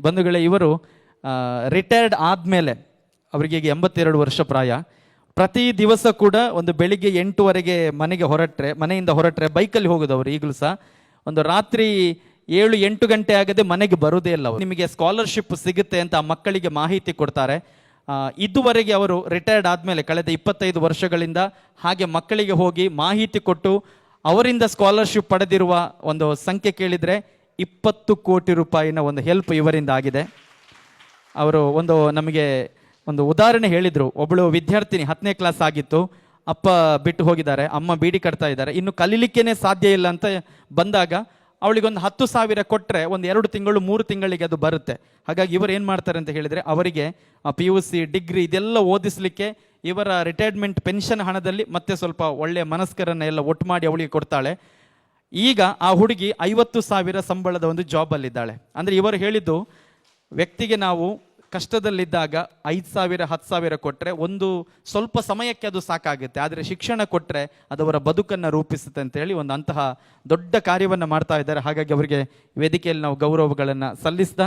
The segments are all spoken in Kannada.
ಬಂಧುಗಳೇ, ಇವರು ರಿಟೈರ್ಡ್ ಆದಮೇಲೆ ಅವರಿಗೆ ಈಗ 82 ವರ್ಷ ಪ್ರಾಯ. ಪ್ರತಿ ದಿವಸ ಕೂಡ ಒಂದು ಬೆಳಿಗ್ಗೆ 8:15 ಮನೆಯಿಂದ ಹೊರಟ್ರೆ ಬೈಕಲ್ಲಿ ಹೋಗೋದವರು ಈಗಲೂ ಸಹ. ಒಂದು ರಾತ್ರಿ 7-8 ಗಂಟೆ ಆಗದೆ ಮನೆಗೆ ಬರುವುದೇ ಇಲ್ಲ ಅವರು. ನಿಮಗೆ ಸ್ಕಾಲರ್ಶಿಪ್ ಸಿಗುತ್ತೆ ಅಂತ ಆ ಮಕ್ಕಳಿಗೆ ಮಾಹಿತಿ ಕೊಡ್ತಾರೆ. ಇದುವರೆಗೆ ಅವರು ರಿಟೈರ್ಡ್ ಆದಮೇಲೆ ಕಳೆದ 25 ವರ್ಷಗಳಿಂದ ಹಾಗೆ ಮಕ್ಕಳಿಗೆ ಹೋಗಿ ಮಾಹಿತಿ ಕೊಟ್ಟು ಅವರಿಂದ ಸ್ಕಾಲರ್ಶಿಪ್ ಪಡೆದಿರುವ ಒಂದು ಸಂಖ್ಯೆ ಕೇಳಿದರೆ 20 ಕೋಟಿ ರೂಪಾಯಿನ ಒಂದು ಹೆಲ್ಪ್ ಇವರಿಂದ ಆಗಿದೆ. ಅವರು ನಮಗೆ ಒಂದು ಉದಾಹರಣೆ ಹೇಳಿದರು. ಒಬ್ಬಳು ವಿದ್ಯಾರ್ಥಿನಿ 10ನೇ ಕ್ಲಾಸ್ ಆಗಿತ್ತು, ಅಪ್ಪ ಬಿಟ್ಟು ಹೋಗಿದ್ದಾರೆ, ಅಮ್ಮ ಬೀಡಿ ಕಟ್ತಾ ಇದ್ದಾರೆ, ಇನ್ನು ಕಲೀಲಿಕ್ಕೇನೆ ಸಾಧ್ಯ ಇಲ್ಲ ಅಂತ ಬಂದಾಗ ಅವಳಿಗೊಂದು 10,000 ಕೊಟ್ಟರೆ ಒಂದು 2 ತಿಂಗಳು 3 ತಿಂಗಳಿಗೆ ಅದು ಬರುತ್ತೆ. ಹಾಗಾಗಿ ಇವರು ಏನು ಮಾಡ್ತಾರೆ ಅಂತ ಹೇಳಿದರೆ, ಅವರಿಗೆ PUC ಡಿಗ್ರಿ ಇದೆಲ್ಲ ಓದಿಸ್ಲಿಕ್ಕೆ ಇವರ ರಿಟೈರ್ಮೆಂಟ್ ಪೆನ್ಷನ್ ಹಣದಲ್ಲಿ ಮತ್ತೆ ಸ್ವಲ್ಪ ಒಳ್ಳೆಯ ಮನಸ್ಕರನ್ನ ಎಲ್ಲ ಒಟ್ಟು ಮಾಡಿ ಅವಳಿಗೆ ಕೊಡ್ತಾಳೆ. ಈಗ ಆ ಹುಡುಗಿ 50,000 ಸಂಬಳದ ಒಂದು ಜಾಬಲ್ಲಿದ್ದಾಳೆ. ಅಂದರೆ ಇವರು ಹೇಳಿದ್ದು, ವ್ಯಕ್ತಿಗೆ ನಾವು ಕಷ್ಟದಲ್ಲಿದ್ದಾಗ 5,000 10,000 ಕೊಟ್ಟರೆ ಒಂದು ಸ್ವಲ್ಪ ಸಮಯಕ್ಕೆ ಅದು ಸಾಕಾಗುತ್ತೆ, ಆದರೆ ಶಿಕ್ಷಣ ಕೊಟ್ಟರೆ ಅದವರ ಬದುಕನ್ನು ರೂಪಿಸುತ್ತೆ ಅಂತೇಳಿ ಅಂತಹ ದೊಡ್ಡ ಕಾರ್ಯವನ್ನು ಮಾಡ್ತಾ ಇದ್ದಾರೆ. ಹಾಗಾಗಿ ಅವರಿಗೆ ವೇದಿಕೆಯಲ್ಲಿ ನಾವು ಗೌರವಗಳನ್ನು ಸಲ್ಲಿಸ್ದ.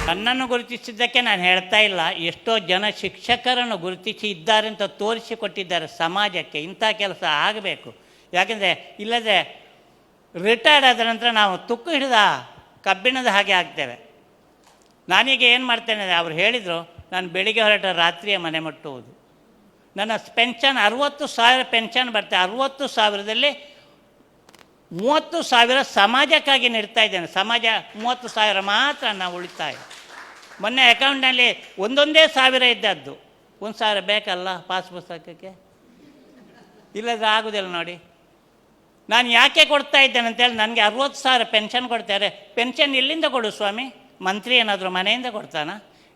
ನನ್ನನ್ನು ಗುರುತಿಸಿದ್ದಕ್ಕೆ ನಾನು ಹೇಳ್ತಾ ಇಲ್ಲ, ಎಷ್ಟೋ ಜನ ಶಿಕ್ಷಕರನ್ನು ಗುರುತಿಸಿ ಇದ್ದಾರೆ ಅಂತ ತೋರಿಸಿಕೊಟ್ಟಿದ್ದಾರೆ ಸಮಾಜಕ್ಕೆ. ಇಂಥ ಕೆಲಸ ಆಗಬೇಕು. ಯಾಕೆಂದರೆ ಇಲ್ಲದೆ ರಿಟೈರ್ಡ್ ಆದ ನಂತರ ನಾವು ತುಕ್ಕು ಹಿಡಿದ ಕಬ್ಬಿಣದ ಹಾಗೆ ಆಗ್ತೇವೆ. ನಾನೀಗ ಏನು ಮಾಡ್ತೇನೆ, ಅವ್ರು ಹೇಳಿದರು, ನಾನು ಬೆಳಿಗ್ಗೆ ಹೊರಟ ರಾತ್ರಿಯೇ ಮನೆ ಮುಟ್ಟುವುದು. ನನ್ನ ಪೆನ್ಷನ್ 60,000 ಪೆನ್ಷನ್ ಬರ್ತದೆ. 60,000ದಲ್ಲಿ 30,000 ಸಮಾಜಕ್ಕಾಗಿ ನೀಡ್ತಾ ಇದ್ದೇನೆ. ಸಮಾಜ 30,000 ಮಾತ್ರ ನಾವು ಉಳಿತಾಯ. ಮೊನ್ನೆ ಅಕೌಂಟ್ನಲ್ಲಿ ಒಂದೊಂದೇ 1,000 ಇದ್ದದ್ದು. 1,000 ಬೇಕಲ್ಲ ಪಾಸ್ ಪುಸ್ತಕಕ್ಕೆ, ಇಲ್ಲದ್ರೆ ಆಗೋದಿಲ್ಲ ನೋಡಿ. ನಾನು ಯಾಕೆ ಕೊಡ್ತಾ ಇದ್ದೇನೆ ಅಂತೇಳಿ, ನನಗೆ 60,000 ಪೆನ್ಷನ್ ಕೊಡ್ತಾರೆ. ಪೆನ್ಷನ್ ಎಲ್ಲಿಂದ ಕೊಡು ಸ್ವಾಮಿ? ಮಂತ್ರಿ ಏನಾದರೂ ಮನೆಯಿಂದ ಕೊಡ್ತಾನ?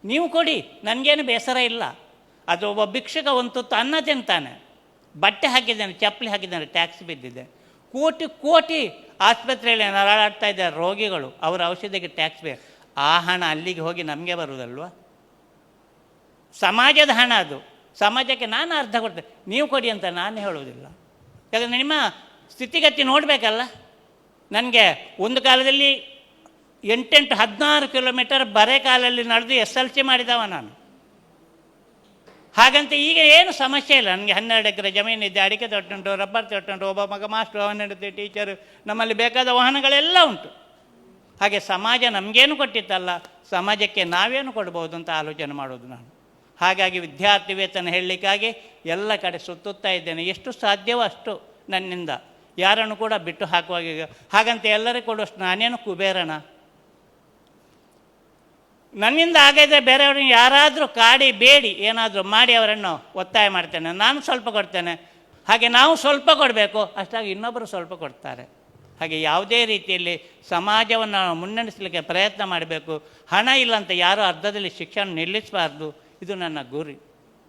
ನೀವು ಕೊಡಿ, ನನಗೇನು ಬೇಸರ ಇಲ್ಲ. ಅದು ಒಬ್ಬ ಭಿಕ್ಷುಕ ಒಂದು ತುತ್ತು ಅನ್ನ ತಿಂತಾನೆ, ಬಟ್ಟೆ ಹಾಕಿದ್ದಾನೆ, ಚಪ್ಪಲಿ ಹಾಕಿದ್ದಾನೆ, ಟ್ಯಾಕ್ಸ್ ಬಿದ್ದಿದೆ. ಕೋಟಿ ಕೋಟಿ ಆಸ್ಪತ್ರೆಯಲ್ಲಿ ನರಳಾಡ್ತಾ ಇದ್ದಾರೆ ರೋಗಿಗಳು, ಅವರ ಔಷಧಿಗೆ ಟ್ಯಾಕ್ಸ್ ಬೇಕು. ಆ ಹಣ ಅಲ್ಲಿಗೆ ಹೋಗಿ ನಮಗೆ ಬರುವುದಲ್ವ? ಸಮಾಜದ ಹಣ ಅದು. ಸಮಾಜಕ್ಕೆ ನಾನು ಅರ್ಧ ಕೊಡ್ತೇನೆ, ನೀವು ಕೊಡಿ ಅಂತ ನಾನು ಹೇಳುವುದಿಲ್ಲ. ಯಾಕಂದರೆ ನಿಮ್ಮ ಸ್ಥಿತಿಗತಿ ನೋಡಬೇಕಲ್ಲ. ನನಗೆ ಒಂದು ಕಾಲದಲ್ಲಿ 8-16 ಕಿಲೋಮೀಟರ್ ಬರೆ ಕಾಲಲ್ಲಿ ನಡೆದು SLC ಮಾಡಿದವ ನಾನು. ಹಾಗಂತ ಈಗ ಏನು ಸಮಸ್ಯೆ ಇಲ್ಲ. ನನಗೆ 12 ಎಕರೆ ಜಮೀನಿದೆ, ಅಡಿಕೆ ತೋಟ ಉಂಟು, ರಬ್ಬರ್ ತೋಟ ಉಂಟು, ಒಬ್ಬ ಮಗ ಮಾಸ್ಟ್ರು, ಅವನ ಹೆಂಡತಿ ಟೀಚರು, ನಮ್ಮಲ್ಲಿ ಬೇಕಾದ ವಾಹನಗಳೆಲ್ಲ ಉಂಟು. ಹಾಗೆ ಸಮಾಜ ನಮಗೇನು ಕೊಟ್ಟಿತ್ತಲ್ಲ, ಸಮಾಜಕ್ಕೆ ನಾವೇನು ಕೊಡ್ಬೋದು ಅಂತ ಆಲೋಚನೆ ಮಾಡೋದು ನಾನು. ಹಾಗಾಗಿ ವಿದ್ಯಾರ್ಥಿ ವೇತನ ಹೇಳಲಿಕ್ಕಾಗಿ ಎಲ್ಲ ಕಡೆ ಸುತ್ತುತ್ತಾ ಇದ್ದೇನೆ. ಎಷ್ಟು ಸಾಧ್ಯವೋ ಅಷ್ಟು ನನ್ನಿಂದ. ಯಾರನ್ನು ಕೂಡ ಬಿಟ್ಟು ಹಾಕುವಾಗ ಹಾಗಂತ ಎಲ್ಲರಿಗೂ ಕೊಡುವಷ್ಟು ನಾನೇನು ಕುಬೇರನ? ನನ್ನಿಂದ ಆಗಿದ್ರೆ ಬೇರೆಯವ್ರಿಗೆ ಯಾರಾದರೂ ಕಾಡಿ ಬೇಡಿ ಏನಾದರೂ ಮಾಡಿ ಅವರನ್ನು ಒತ್ತಾಯ ಮಾಡ್ತೇನೆ. ನಾನು ಸ್ವಲ್ಪ ಕೊಡ್ತೇನೆ, ಹಾಗೆ ನಾವು ಸ್ವಲ್ಪ ಕೊಡಬೇಕು, ಅಷ್ಟಾಗಿ ಇನ್ನೊಬ್ಬರು ಸ್ವಲ್ಪ ಕೊಡ್ತಾರೆ. ಹಾಗೆ ಯಾವುದೇ ರೀತಿಯಲ್ಲಿ ಸಮಾಜವನ್ನು ಮುನ್ನಡೆಸಲಿಕ್ಕೆ ಪ್ರಯತ್ನ ಮಾಡಬೇಕು. ಹಣ ಇಲ್ಲ ಅಂತ ಯಾರೂ ಅರ್ಧದಲ್ಲಿ ಶಿಕ್ಷಣ ನಿಲ್ಲಿಸಬಾರ್ದು. ಇದು ನನ್ನ ಗುರಿ.